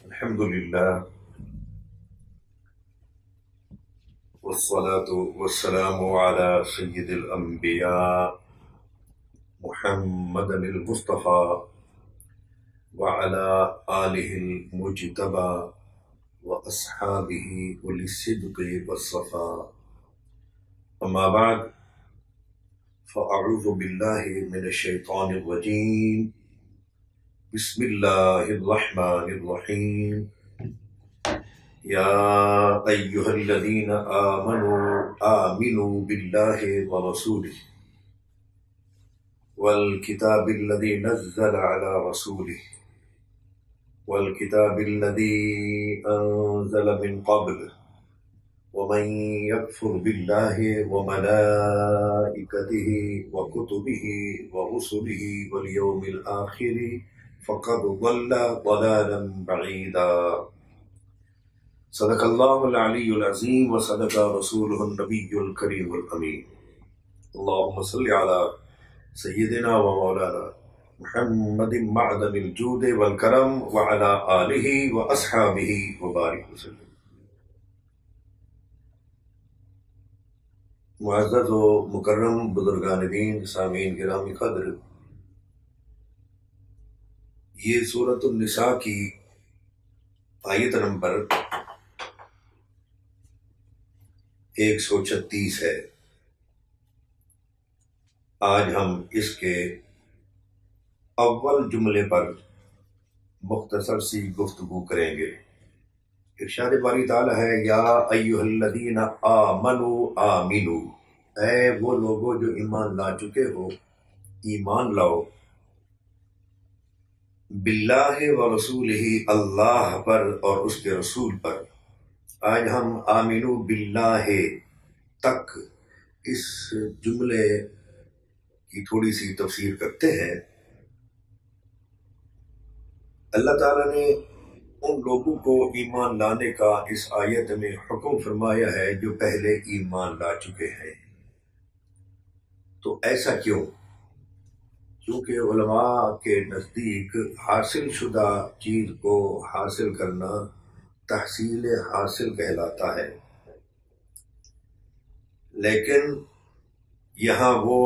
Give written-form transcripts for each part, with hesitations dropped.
الحمد لله والصلاة والسلام على سيد الأنبياء محمد المصطفى وعلى آله المجتبى وأصحابه أولي الصدق والصفاء. أما بعد، فأعوذ بالله من الشيطان الرجيم. بسم الله الرحمن الرحيم. يا أيها الذين آمنوا بالله ورسوله والكتاب الذي نزل على رسوله والكتاب الذي أنزل من قبل ومن يكفر بالله وملائكته وكتبه ورسله واليوم الآخر فقد ضل ضلالا بعيدا. صدق اللہ العلی العظیم وصدق رسولہ النبی الکریم الامین. اللہم صل علی سیدنا و مولانا محمد معدن الجود والکرم وعلی آلہ و اصحابہ وبارک وسلم. معزز و مکرم بزرگان دین، سامعین گرامی قدر، یہ سورۃ النساء کی آیت نمبر 136 ہے. آج ہم اس کے اول جملے پر مختصر سی گفتگو کریں گے. ارشاد باری تعالی ہے، یا ایھا الذین آمنوا آمنو، اے وہ لوگوں جو ایمان لا چکے ہو، ایمان لاؤ. باللہ و رسولہ، اللہ پر اور اس کے رسول پر. آج ہم آمنو باللہ تک اس جملے کی تھوڑی سی تفسیر کرتے ہیں. اللہ تعالیٰ نے ان لوگوں کو ایمان لانے کا اس آیت میں حکم فرمایا ہے جو پہلے ایمان لا چکے ہیں. تو ایسا کیوں؟ کیونکہ علماء کے نزدیک حاصل شدہ چیز کو حاصل کرنا تحصیل حاصل کہلاتا ہے. لیکن یہاں وہ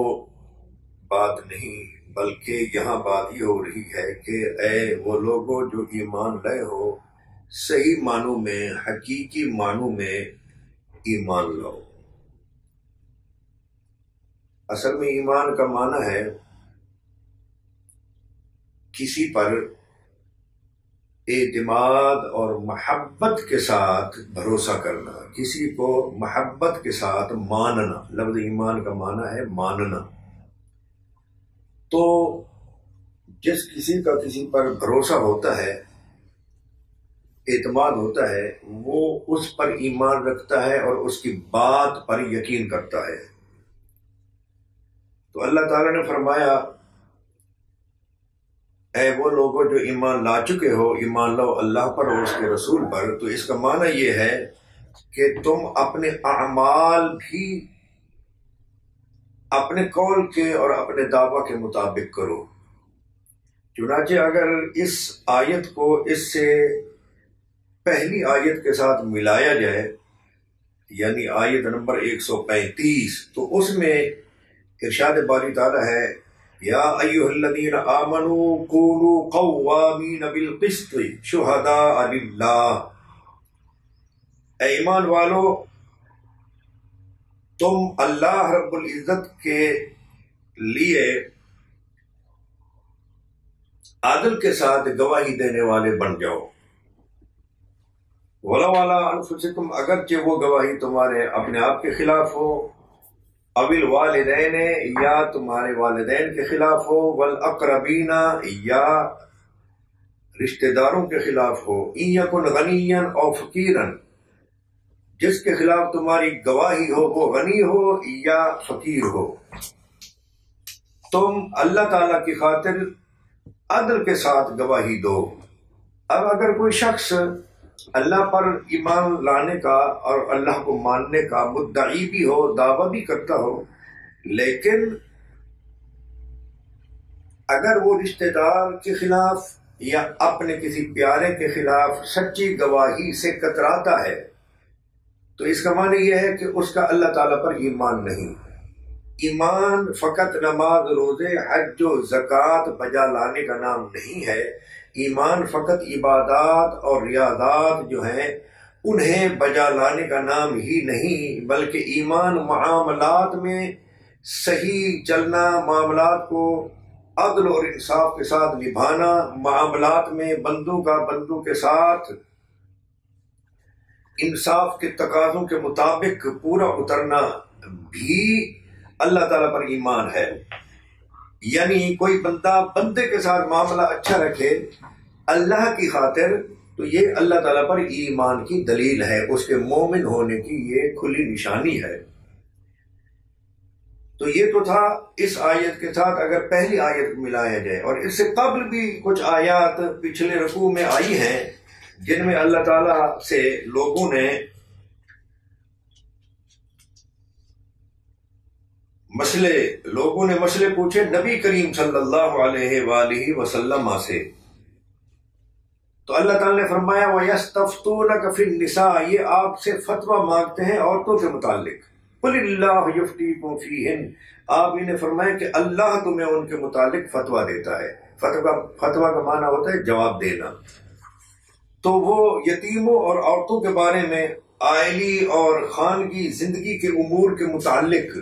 بات نہیں، بلکہ یہاں بات یہ ہو رہی ہے کہ اے وہ لوگوں جو ایمان لائے ہو، صحیح معنوں میں، حقیقی معنوں میں ایمان لاؤ. اصل میں ایمان کا معنی ہے کسی پر اعتماد اور محبت کے ساتھ بھروسہ کرنا، کسی کو محبت کے ساتھ ماننا. لفظ ایمان کا معنی ہے ماننا. تو جس کسی کا کسی پر بھروسہ ہوتا ہے، اعتماد ہوتا ہے، وہ اس پر ایمان رکھتا ہے اور اس کی بات پر یقین کرتا ہے. تو اللہ تعالیٰ نے فرمایا، اے وہ لوگوں جو ایمان لا چکے ہو، ایمان لاؤ اللہ پر اور اس کے رسول پر. تو اس کا معنی یہ ہے کہ تم اپنے اعمال بھی اپنے قول کے اور اپنے دعویٰ کے مطابق کرو. چنانچہ اگر اس آیت کو اس سے پہلی آیت کے ساتھ ملایا جائے، یعنی آیت نمبر 135، تو اس میں ارشاد باری تعالیٰ ہے، یا ایھا الذین آمنوا کونوا قوامین بالقسط شہداء للہ. اے ایمان والو، تم اللہ رب العزت کے لیے عدل کے ساتھ گواہی دینے والے بن جاؤ. وَلَوْ عَلَىٰ أَنفُسِكُمْ، اگرچہ وہ گواہی تمہارے اپنے آپ کے خلاف ہو، اوِل والدین، یا تمہارے والدین کے خلاف ہو، والاقربین، یا رشتہ داروں کے خلاف ہو، ان یکن غنیا او فقیرا، جس کے خلاف تمہاری گواہی ہو وہ غنی ہو یا فقیر ہو. تم اللہ تعالیٰ کی خاطر عدل کے ساتھ گواہی دو. اب اگر کوئی شخص اللہ پر ایمان لانے کا اور اللہ کو ماننے کا مدعی بھی ہو، دعویٰ بھی کرتا ہو، لیکن اگر وہ رشتہ دار کے خلاف یا اپنے کسی پیارے کے خلاف سچی گواہی سے کتراتا ہے تو اس کا معنی یہ ہے کہ اس کا اللہ تعالیٰ پر ایمان نہیں۔ ایمان فقط نماز، روزے، حج و زکوٰۃ بجا لانے کا نام نہیں ہے۔ ایمان فقط عبادات اور ریاضات جو ہیں انہیں بجا لانے کا نام ہی نہیں، بلکہ ایمان معاملات میں صحیح چلنا، معاملات کو عدل اور انصاف کے ساتھ نبھانا، معاملات میں بندوں کا بندوں کے ساتھ انصاف کے تقاضوں کے مطابق پورا اترنا بھی اللہ تعالیٰ پر ایمان ہے۔ یعنی کوئی بندہ بندے کے ساتھ معاملہ اچھا رکھے اللہ کی خاطر تو یہ اللہ تعالیٰ پر ایمان کی دلیل ہے، اس کے مومن ہونے کی یہ کھلی نشانی ہے۔ تو یہ تو تھا اس آیت کے ساتھ اگر پہلی آیت ملایا جائے، اور اس سے قبل بھی کچھ آیات پچھلے رکوع میں آئی ہیں جن میں اللہ تعالیٰ سے لوگوں نے مسئلے پوچھے نبی کریم صلی اللہ علیہ وآلہ وسلم سے، تو اللہ تعالیٰ نے فرمایا وَيَسْتَفْتُونَكَ فِي النِّسَاءِ، یہ آپ سے فتویٰ مانگتے ہیں عورتوں کے متعلق۔ قُلِ اللَّهُ يُفْتِيكُمْ فِيهِنَّ، آپ انہیں فرمائیں کہ اللہ تمہیں ان کے متعلق فتویٰ دیتا ہے۔ فتویٰ کا معنی ہوتا ہے جواب دینا۔ تو وہ یتیموں اور عورتوں کے بارے میں عائلی اور خانگی زندگی کے امور کے متعلق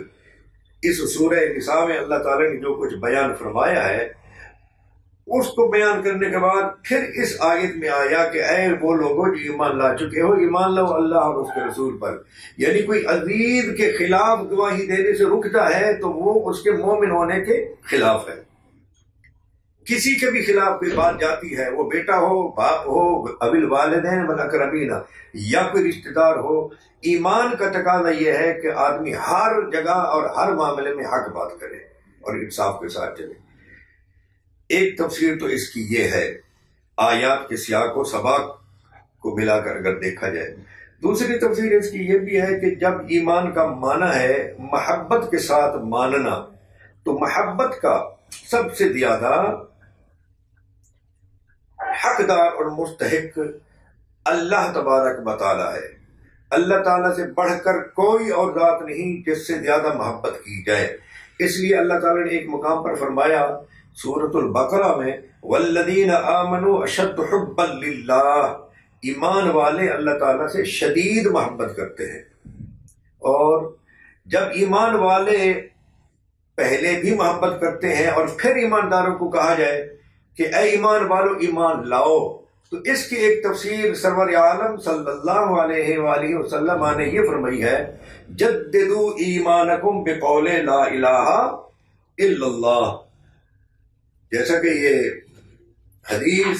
اس سورہ نساء میں اللہ تعالیٰ نے جو کچھ بیان فرمایا ہے اس کو بیان کرنے کے بعد پھر اس آیت میں آیا کہ اے وہ لوگوں جو ایمان لا چکے ہو، ایمان لو اللہ اور اس کے رسول پر۔ یعنی کوئی عزیز کے خلاف گواہی دینے سے رکتا ہے تو وہ اس کے مومن ہونے کے خلاف ہے۔ کسی کے بھی خلاف کوئی بات جاتی ہے، وہ بیٹا ہو، باپ ہو، ابی الوالدین والاقربین، یا کوئی رشتہ دار ہو، ایمان کا تقاضا یہ ہے کہ آدمی ہر جگہ اور ہر معاملے میں حق بات کرے اور انصاف کے ساتھ چلے۔ ایک تفسیر تو اس کی یہ ہے آیات کے سیاق و سباق کو ملا کر اگر دیکھا جائے۔ دوسری تفسیر اس کی یہ بھی ہے کہ جب ایمان کا معنی ہے محبت کے ساتھ ماننا، تو محبت کا سب سے زیادہ حقدار اور مستحق اللہ تبارک و تعالی ہے۔ اللہ تعالیٰ سے بڑھ کر کوئی اور ذات نہیں جس سے زیادہ محبت کی جائے۔ اس لیے اللہ تعالیٰ نے ایک مقام پر فرمایا سورۃ البقرہ میں والذین آمنوا اشد حبا للہ، ایمان والے اللہ تعالیٰ سے شدید محبت کرتے ہیں۔ اور جب ایمان والے پہلے بھی محبت کرتے ہیں اور پھر ایمانداروں کو کہا جائے کہ اے ایمان والو ایمان لاؤ، تو اس کی ایک تفسیر سرور عالم صلی اللہ علیہ وآلہ وسلم نے یہ فرمائی ہے جددوا ایمانکم بقول لا الہ الا اللہ، جیسا کہ یہ حدیث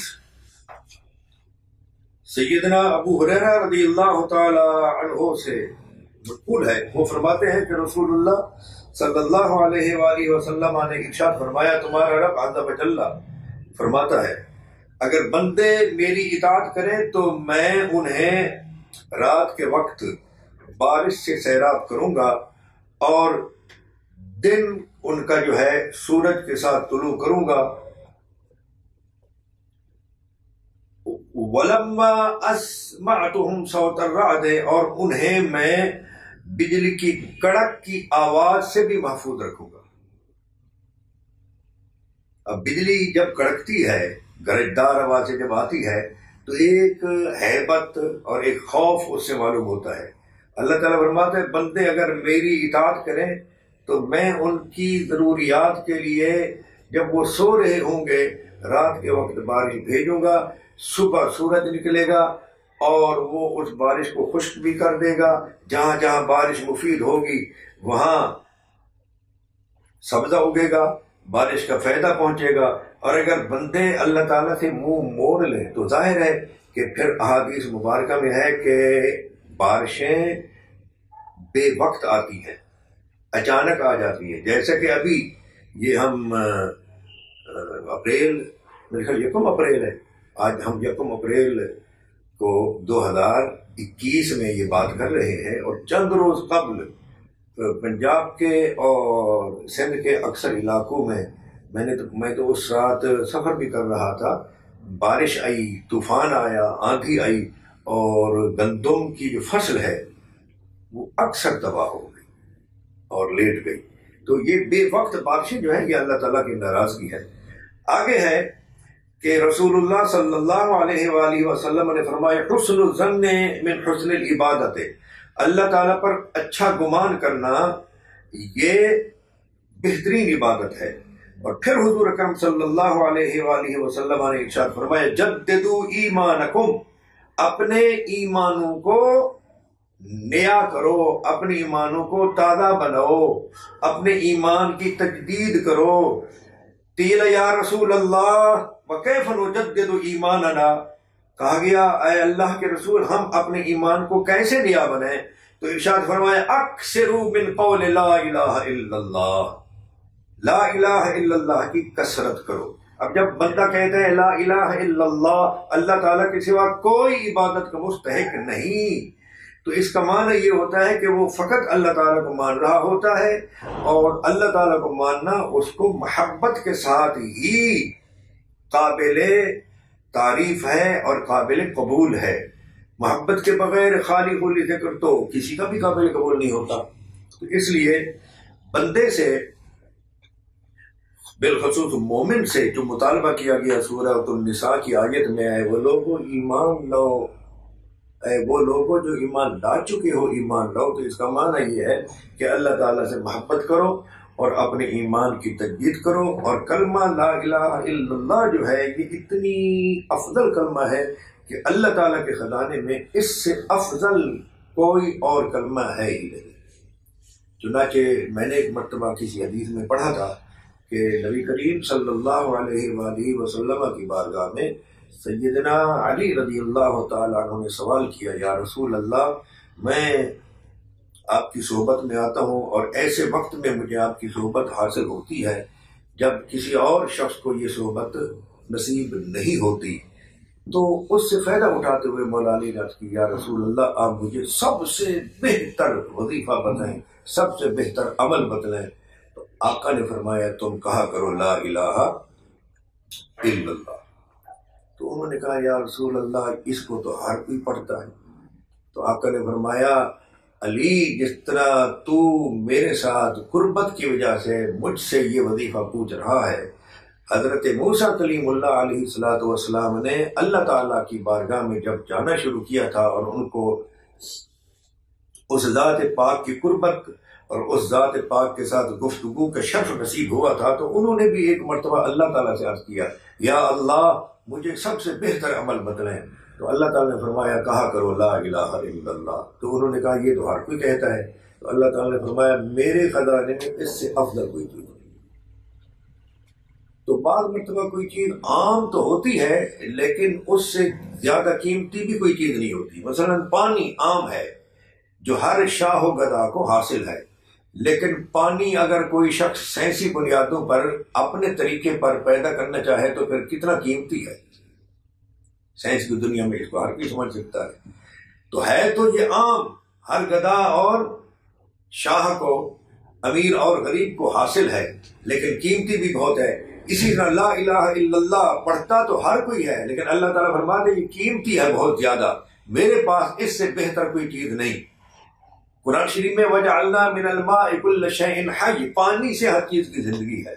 سیدنا ابو ہریرہ رضی اللہ تعالی عنہ سے منقول ہے۔ وہ فرماتے ہیں کہ رسول اللہ صلی اللہ علیہ وآلہ وسلم نے ارشاد فرمایا تمہارا رب عز و جل فرماتا ہے اگر بندے میری اطاعت کریں تو میں انہیں رات کے وقت بارش سے سیراب کروں گا اور دن ان کا جو ہے سورج کے ساتھ طلوع کروں گا۔ وَلَمَّا أَسْمَعْتُهُمْ صَوْتَ الرَّعْدِ، اور انہیں میں بجلی کی کڑک کی آواز سے بھی محفوظ رکھوں گا۔ اب بجلی جب کڑکتی ہے، گرجدار آوازیں جب آتی ہے تو ایک ہیبت اور ایک خوف اس سے معلوم ہوتا ہے۔ اللہ تعالیٰ فرماتا ہے بندے اگر میری اطاعت کریں تو میں ان کی ضروریات کے لیے جب وہ سو رہے ہوں گے رات کے وقت بارش بھیجوں گا، صبح سورج نکلے گا اور وہ اس بارش کو خشک بھی کر دے گا، جہاں جہاں بارش مفید ہوگی وہاں سبزہ اگے گا، بارش کا فائدہ پہنچے گا۔ اور اگر بندے اللہ تعالیٰ سے منہ موڑ لیں تو ظاہر ہے کہ پھر احادیث مبارکہ میں ہے کہ بارشیں بے وقت آتی ہیں، اچانک آ جاتی ہیں، جیسے کہ ابھی یہ ہم اپریل، میرے خیال 1 اپریل ہے، آج ہم 1 اپریل کو 2021 میں یہ بات کر رہے ہیں، اور چند روز قبل پنجاب کے اور سندھ کے اکثر علاقوں میں میں تو اس رات سفر بھی کر رہا تھا بارش آئی، طوفان آیا، آندھی آئی، اور گندم کی جو فصل ہے وہ اکثر تباہ ہو گئی اور لیٹ گئی. تو یہ بے وقت بارشیں جو ہے یہ اللہ تعالیٰ کی ناراضگی ہے. آگے ہے کہ رسول اللہ صلی اللہ علیہ وآلہ وسلم نے فرمایا حسن الظن من حسن العبادت، اللہ تعالیٰ پر اچھا گمان کرنا یہ بہترین عبادت ہے. اور پھر حضور اکرم صلی اللہ علیہ وآلہ وسلم نے ارشاد فرمایا جددوا ایمانکم، اپنے ایمانوں کو نیا کرو، اپنے ایمانوں کو تازہ بناؤ، اپنے ایمان کی تجدید کرو. قیل یا رسول اللہ وکیف نجدد ایماننا، کہا گیا اے اللہ کے رسول ہم اپنے ایمان کو کیسے نیا بنائیں؟ تو ارشاد فرمایا اکثروا من قول لا الہ الا اللہ، لا الہ الا اللہ کی کثرت کرو. اب جب بندہ کہتا ہے لا الہ الا اللہ، اللہ تعالیٰ کے سوا کوئی عبادت کا مستحق نہیں، تو اس کا معنی یہ ہوتا ہے کہ وہ فقط اللہ تعالیٰ کو مان رہا ہوتا ہے، اور اللہ تعالیٰ کو ماننا اس کو محبت کے ساتھ ہی قابل تعریف ہے اور قابل قبول ہے. محبت کے بغیر خالی خالی ذکر تو کسی کا بھی قابل قبول نہیں ہوتا. تو اس لیے بندے سے، بالخصوص مومن سے جو مطالبہ کیا گیا سورہ النساء کی آیت میں، اے وہ لوگوں ایمان لو، اے وہ لوگوں جو ایمان لا چکے ہو ایمان لاؤ. تو اس کا معنی یہ ہے کہ اللہ تعالیٰ سے محبت کرو اور اپنے ایمان کی تجدید کرو. اور کلمہ لا الہ الا اللہ جو ہے یہ اتنی افضل کلمہ ہے کہ اللہ تعالیٰ کے خزانے میں اس سے افضل کوئی اور کلمہ ہے ہی نہیں. چنانچہ میں نے ایک مرتبہ کسی حدیث میں پڑھا تھا کہ نبی کریم صلی اللہ علیہ وآلہ وسلم کی بارگاہ میں سیدنا علی رضی اللہ تعالیٰ عنہ نے سوال کیا یا رسول اللہ میں آپ کی صحبت میں آتا ہوں اور ایسے وقت میں مجھے آپ کی صحبت حاصل ہوتی ہے جب کسی اور شخص کو یہ صحبت نصیب نہیں ہوتی. تو اس سے فائدہ اٹھاتے ہوئے مولا علی نے کی یا رسول اللہ آپ مجھے سب سے بہتر وظیفہ بتائیں، سب سے بہتر عمل بتلائیں. تو آقا نے فرمایا تم کہا کرو لا الہ الا اللہ. تو انہوں نے کہا یا رسول اللہ اس کو تو ہر کوئی پڑھتا ہے. تو آقا نے فرمایا علی جس طرح تو میرے ساتھ قربت کی وجہ سے مجھ سے یہ وظیفہ پوچھ رہا ہے، حضرت موسیٰ کلیم اللہ علیہ الصلوۃ والسلام نے اللہ تعالیٰ کی بارگاہ میں جب جانا شروع کیا تھا اور ان کو اس ذات پاک کی قربت اور اس ذات پاک کے ساتھ گفتگو کا شرف نصیب ہوا تھا، تو انہوں نے بھی ایک مرتبہ اللہ تعالیٰ سے عرض کیا یا اللہ مجھے سب سے بہتر عمل بتلائیں. تو اللہ تعالیٰ نے فرمایا کہا کرو لا الہ الا اللہ. تو انہوں نے کہا یہ تو ہر کوئی کہتا ہے. تو اللہ تعالیٰ نے فرمایا میرے خزانے میں اس سے افضل کوئی چیز نہیں. تو بعض مرتبہ کوئی چیز عام تو ہوتی ہے لیکن اس سے زیادہ قیمتی بھی کوئی چیز نہیں ہوتی. مثلا پانی عام ہے جو ہر شاہ و گدا کو حاصل ہے، لیکن پانی اگر کوئی شخص سائنسی بنیادوں پر اپنے طریقے پر پیدا کرنا چاہے تو پھر کتنا قیمتی ہے. سائنس کی دنیا میں اس کو ہر کوئی سمجھ سکتا ہے. تو ہے تو یہ عام، ہر گدا اور شاہ کو، امیر اور غریب کو حاصل ہے، لیکن قیمتی بھی بہت ہے. اسی طرح لا الہ الا اللہ پڑھتا تو ہر کوئی ہے، لیکن اللہ تعالیٰ فرماتے یہ قیمتی ہے بہت زیادہ، میرے پاس اس سے بہتر کوئی چیز نہیں. قرآن شریف میں وَجَعَلْنَا مِنَ الْمَاءِ كُلَّ شَيْءٍ حَيٍّ، پانی سے ہر چیز کی زندگی ہے.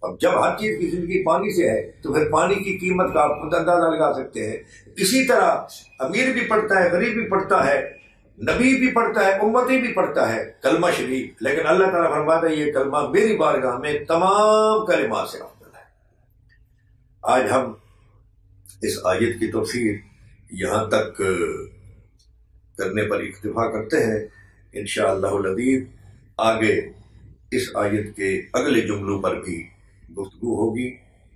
اب جب ہر چیز کی زندگی پانی سے ہے تو پھر پانی کی قیمت کا آپ خود اندازہ لگا سکتے ہیں. اسی طرح امیر بھی پڑھتا ہے، غریب بھی پڑھتا ہے، نبی بھی پڑھتا ہے، امتی بھی پڑھتا ہے کلمہ شریف، لیکن اللہ تعالیٰ فرماتا ہے یہ کلمہ میری بارگاہ میں تمام کلمات سے افضل ہے. آج ہم اس آیت کی تفسیر یہاں تک کرنے پر اکتفا کرتے ہیں. انشاءاللہ العزیز آگے اس آیت کے اگلے جملوں پر بھی گفتگو ہوگی.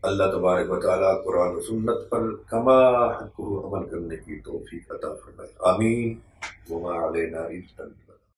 اللہ تبارک و تعالیٰ قرآن و سنت پر کما حق عمل کرنے کی توفیق عطا فرمائے. آمین. وما علینا الا